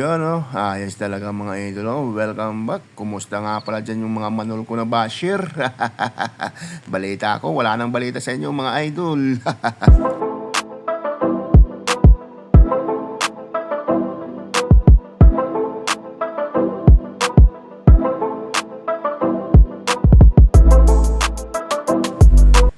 Yun, oh, ayos talaga mga idol. Oh, welcome back. Kumusta nga pala dyan yung mga manol ko na basher? Balita ako, wala nang balita sa inyo mga idol.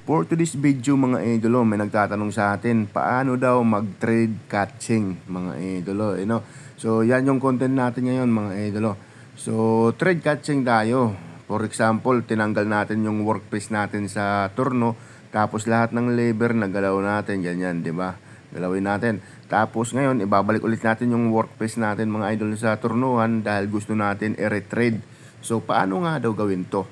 For today's video mga idolo, may nagtatanong sa atin, paano daw mag-trade catching mga idolo, no? So, yan yung content natin ngayon mga idolo. So, trade catching tayo. For example, tinanggal natin yung workpiece natin sa turno, tapos lahat ng lever nagalaw natin, ganyan, di ba? Galawin natin. Tapos ngayon, ibabalik ulit natin yung workpiece natin mga idol sa turnuhan dahil gusto natin i-retrade. So, paano nga daw gawin to?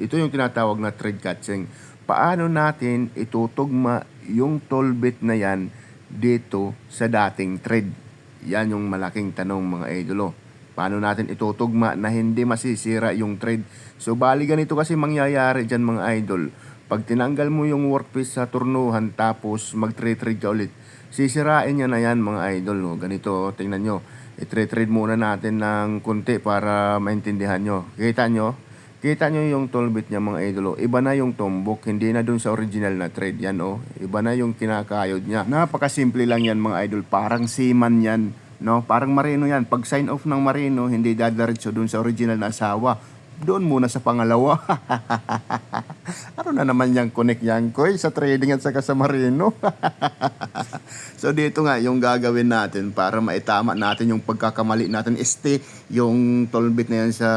Ito yung tinatawag na trade catching. Paano natin itutugma yung tollbit na yan dito sa dating trade? Yan yung malaking tanong mga idolo. Paano natin itutugma na hindi masisira yung trade? So bali ganito kasi mangyayari dyan mga idol. Pag tinanggal mo yung workpiece sa turnuhan tapos mag-trade ka ulit, sisirain niya na yan mga idol. No? Ganito, tingnan nyo. I-trade muna natin ng konti para maintindihan nyo. Kita nyo yung tollbit niya mga idolo. Iba na yung tumbok, hindi na dun sa original na trade yan oh. Iba na yung kinakayod niya. Napakasimple lang yan mga idol. Parang seaman yan, no? Parang marino yan. Pag sign off ng marino, hindi dadaretso dun sa original na asawa. Doon muna sa pangalawa. Ano na naman yung connect yan, Koy? Sa trading at saka sa marino. So dito nga yung gagawin natin para maitama natin yung pagkakamali natin yung tollbit na yan sa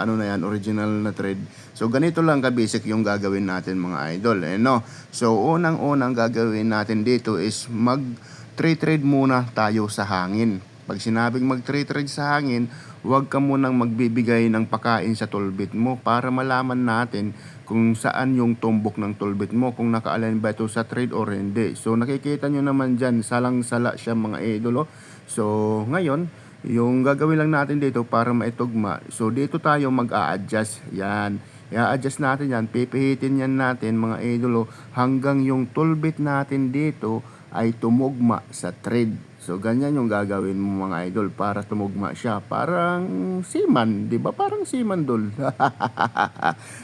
ano na yan, original na trade. So ganito lang ka-basic yung gagawin natin mga idol, no? So unang-unang gagawin natin dito is mag-trade muna tayo sa hangin. Pag sinabing mag-trade sa hangin, huwag ka munang magbibigay ng pakain sa tollbit mo para malaman natin kung saan yung tumbok ng tollbit mo, kung naka-align ba ito sa trade or hindi. So nakikita nyo naman dyan, salang-sala siya mga idolo. So ngayon, yung gagawin lang natin dito para maitugma, so dito tayo mag-a-adjust. Yan, i-adjust natin yan, pipihitin yan natin mga idolo hanggang yung tollbit natin dito ay tumugma sa trade. So ganyan yung gagawin mo mga idol para tumugma siya. Parang seaman, 'di ba? Parang seaman dol.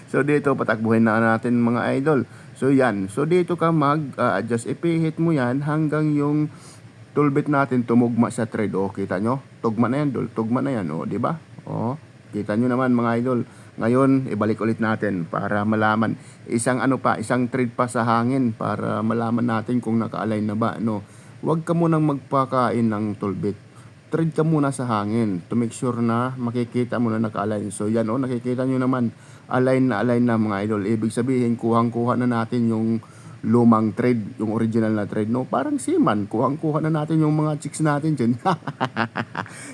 So dito patakbuhin na natin mga idol. So yan. So dito ka mag-adjust, ipihit mo yan hanggang yung tollbit natin tumugma sa trade. O kita nyo? Tugma na yan dol. Tugma na yan, o 'di ba? O, kita nyo naman mga idol. Ngayon, ibalik ulit natin para malaman. Isang trade pa sa hangin para malaman natin kung naka-align na ba, no? Huwag ka munang magpakain ng tollbit. Trade ka muna sa hangin to make sure na makikita mo na naka-align. So yan oh, nakikita nyo naman, align na mga idol. Ibig sabihin, kuhang-kuha na natin yung lumang trade, yung original na trade, no? Parang seaman, kuhang-kuha na natin yung mga chicks natin dyan.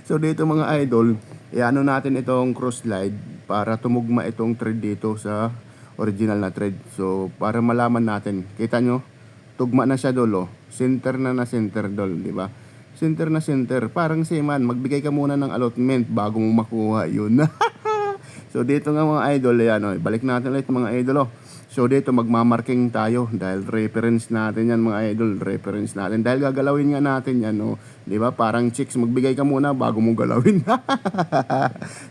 So dito mga idol, iano natin itong cross slide para tumugma itong trade dito sa original na trade. So para malaman natin, kita nyo, tugma na siya dolo. Center na center dol, di ba? Center na center. Parang seaman, magbigay ka muna ng allotment bago mo makuha yun. So dito nga mga idol, ayan, oh, balik natin ulit mga idol. Oh. So dito magmamarking tayo dahil reference natin yan mga idol, reference natin. Dahil gagalawin nga natin yan, oh. Di ba? Parang chicks, magbigay ka muna bago mo galawin.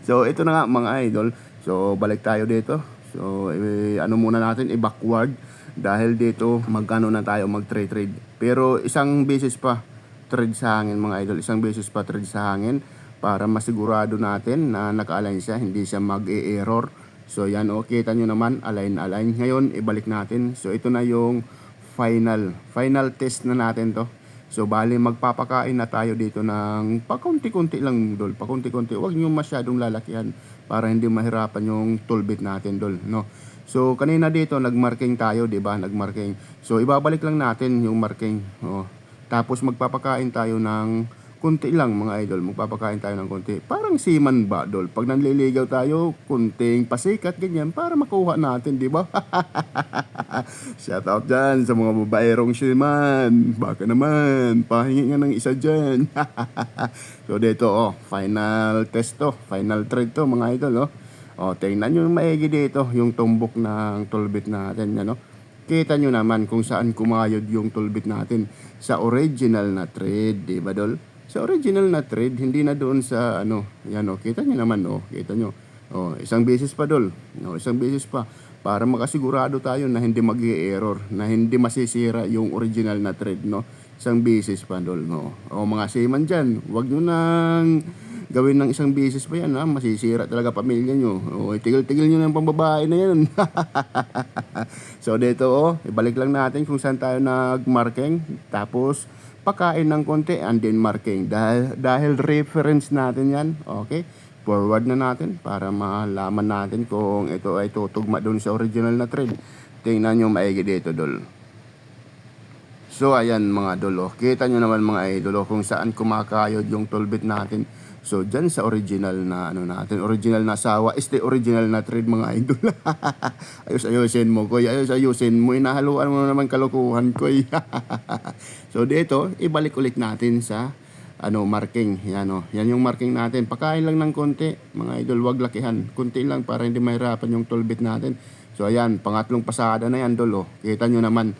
So ito na nga mga idol. So balik tayo dito. So ano muna natin, i-backward. Dahil dito magkano na tayo mag-trade. Pero isang beses pa trade sa hangin mga idol. Isang beses pa trade sa hangin para masigurado natin na naka-align siya, hindi siya mag-e-error. So yan, okay, kita nyo naman, align. Ngayon, ibalik natin. So ito na yung final test na natin to. So bali, magpapakain na tayo dito ng pakunti-kunti lang dol. Pakunti-kunti. Huwag nyo masyadong lalakihan para hindi mahirapan yung tollbit natin dol, no? So kanina dito nagmarking tayo, 'di ba? Nagmarking. So ibabalik lang natin yung marking. Oh. Tapos magpapakain tayo ng kunti lang mga idol. Magpapakain tayo ng kunti. Parang seaman ba, dol? Pag nanliligaw tayo, kunting pasikat ganyan para makuha natin, 'di ba? Shout out dyan sa mga babaerong seaman. Baka naman, pahingi nga ng isa dyan. So dito, oh, final test to. Final trade to mga idol, oh. O, tingnan nyo maigi dito yung tumbok ng tollbit natin, ano? Kita nyo naman kung saan kumayod yung tollbit natin sa original na trade, di ba dol? sa original na thread, hindi na doon sa ano, yan o, kita nyo naman o, kita nyo. O, isang beses pa dol, o, isang beses pa, para makasigurado tayo na hindi mag-error, na hindi masisira yung original na thread, no? Isang beses pa dol, no? O mga seaman dyan, wag nyo nang gawin ng isang beses pa yan, ha? Masisira talaga pamilya nyo. O, tigil-tigil nyo ng pambabae na yan. So dito ibalik lang natin kung saan tayo nag-marking. Tapos pakain ng konti and then marking. Dahil reference natin yan. Okay? Forward na natin para malaman natin kung ito ay tutugma doon sa original na thread. Tingnan nyo maigi dito, dol. So ayan mga idol, kita nyo naman mga idol kung saan kumakayod yung toolbit natin. So dyan sa original na ano natin, original na sawa is the original na thread mga idol. Ayos-ayusin mo koy, ayos-ayusin mo, inahaluan mo naman kalokohan koy. So dito, ibalik ulit natin sa ano marking. Yan yan yung marking natin. Pakain lang ng konti mga idol, wag lakihan. Konti lang para hindi mahirapan yung toolbit natin. So ayan, pangatlong pasada na yan dol. Kita nyo naman.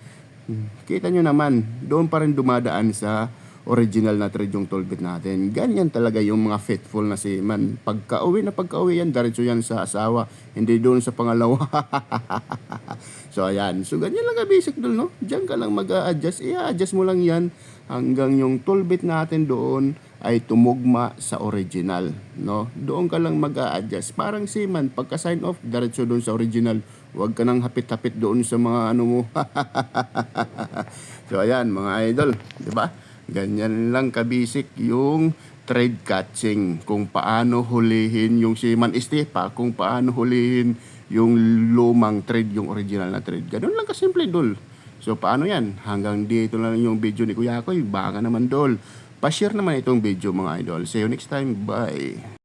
Kita nyo naman, doon pa rin dumadaan sa original na thread yung toolbit natin. Ganyan talaga yung mga faithful na seaman. Pagka-uwi yan, diretso yan sa asawa. Hindi doon sa pangalawa. So ayan, so ganyan lang ka basic dul, no? Diyan ka lang mag-a-adjust. I-adjust mo lang yan hanggang yung toolbit natin doon ay tumugma sa original, no? Doon ka lang mag-a-adjust. Parang seaman, pagka sign off, diretso doon sa original. Huwag ka nang hapit-hapit doon sa mga ano mo. So ayan mga idol, di ba? Ganyan lang kabisik yung thread catching. Kung paano hulihin yung seaman estepa, kung paano hulihin yung lumang thread, yung original na thread. Ganun lang kasimple, dol. So paano yan? Hanggang dito na lang yung video ni Kuya Koy. Baka naman, dol. Pa-share naman itong video mga idol. See you next time. Bye.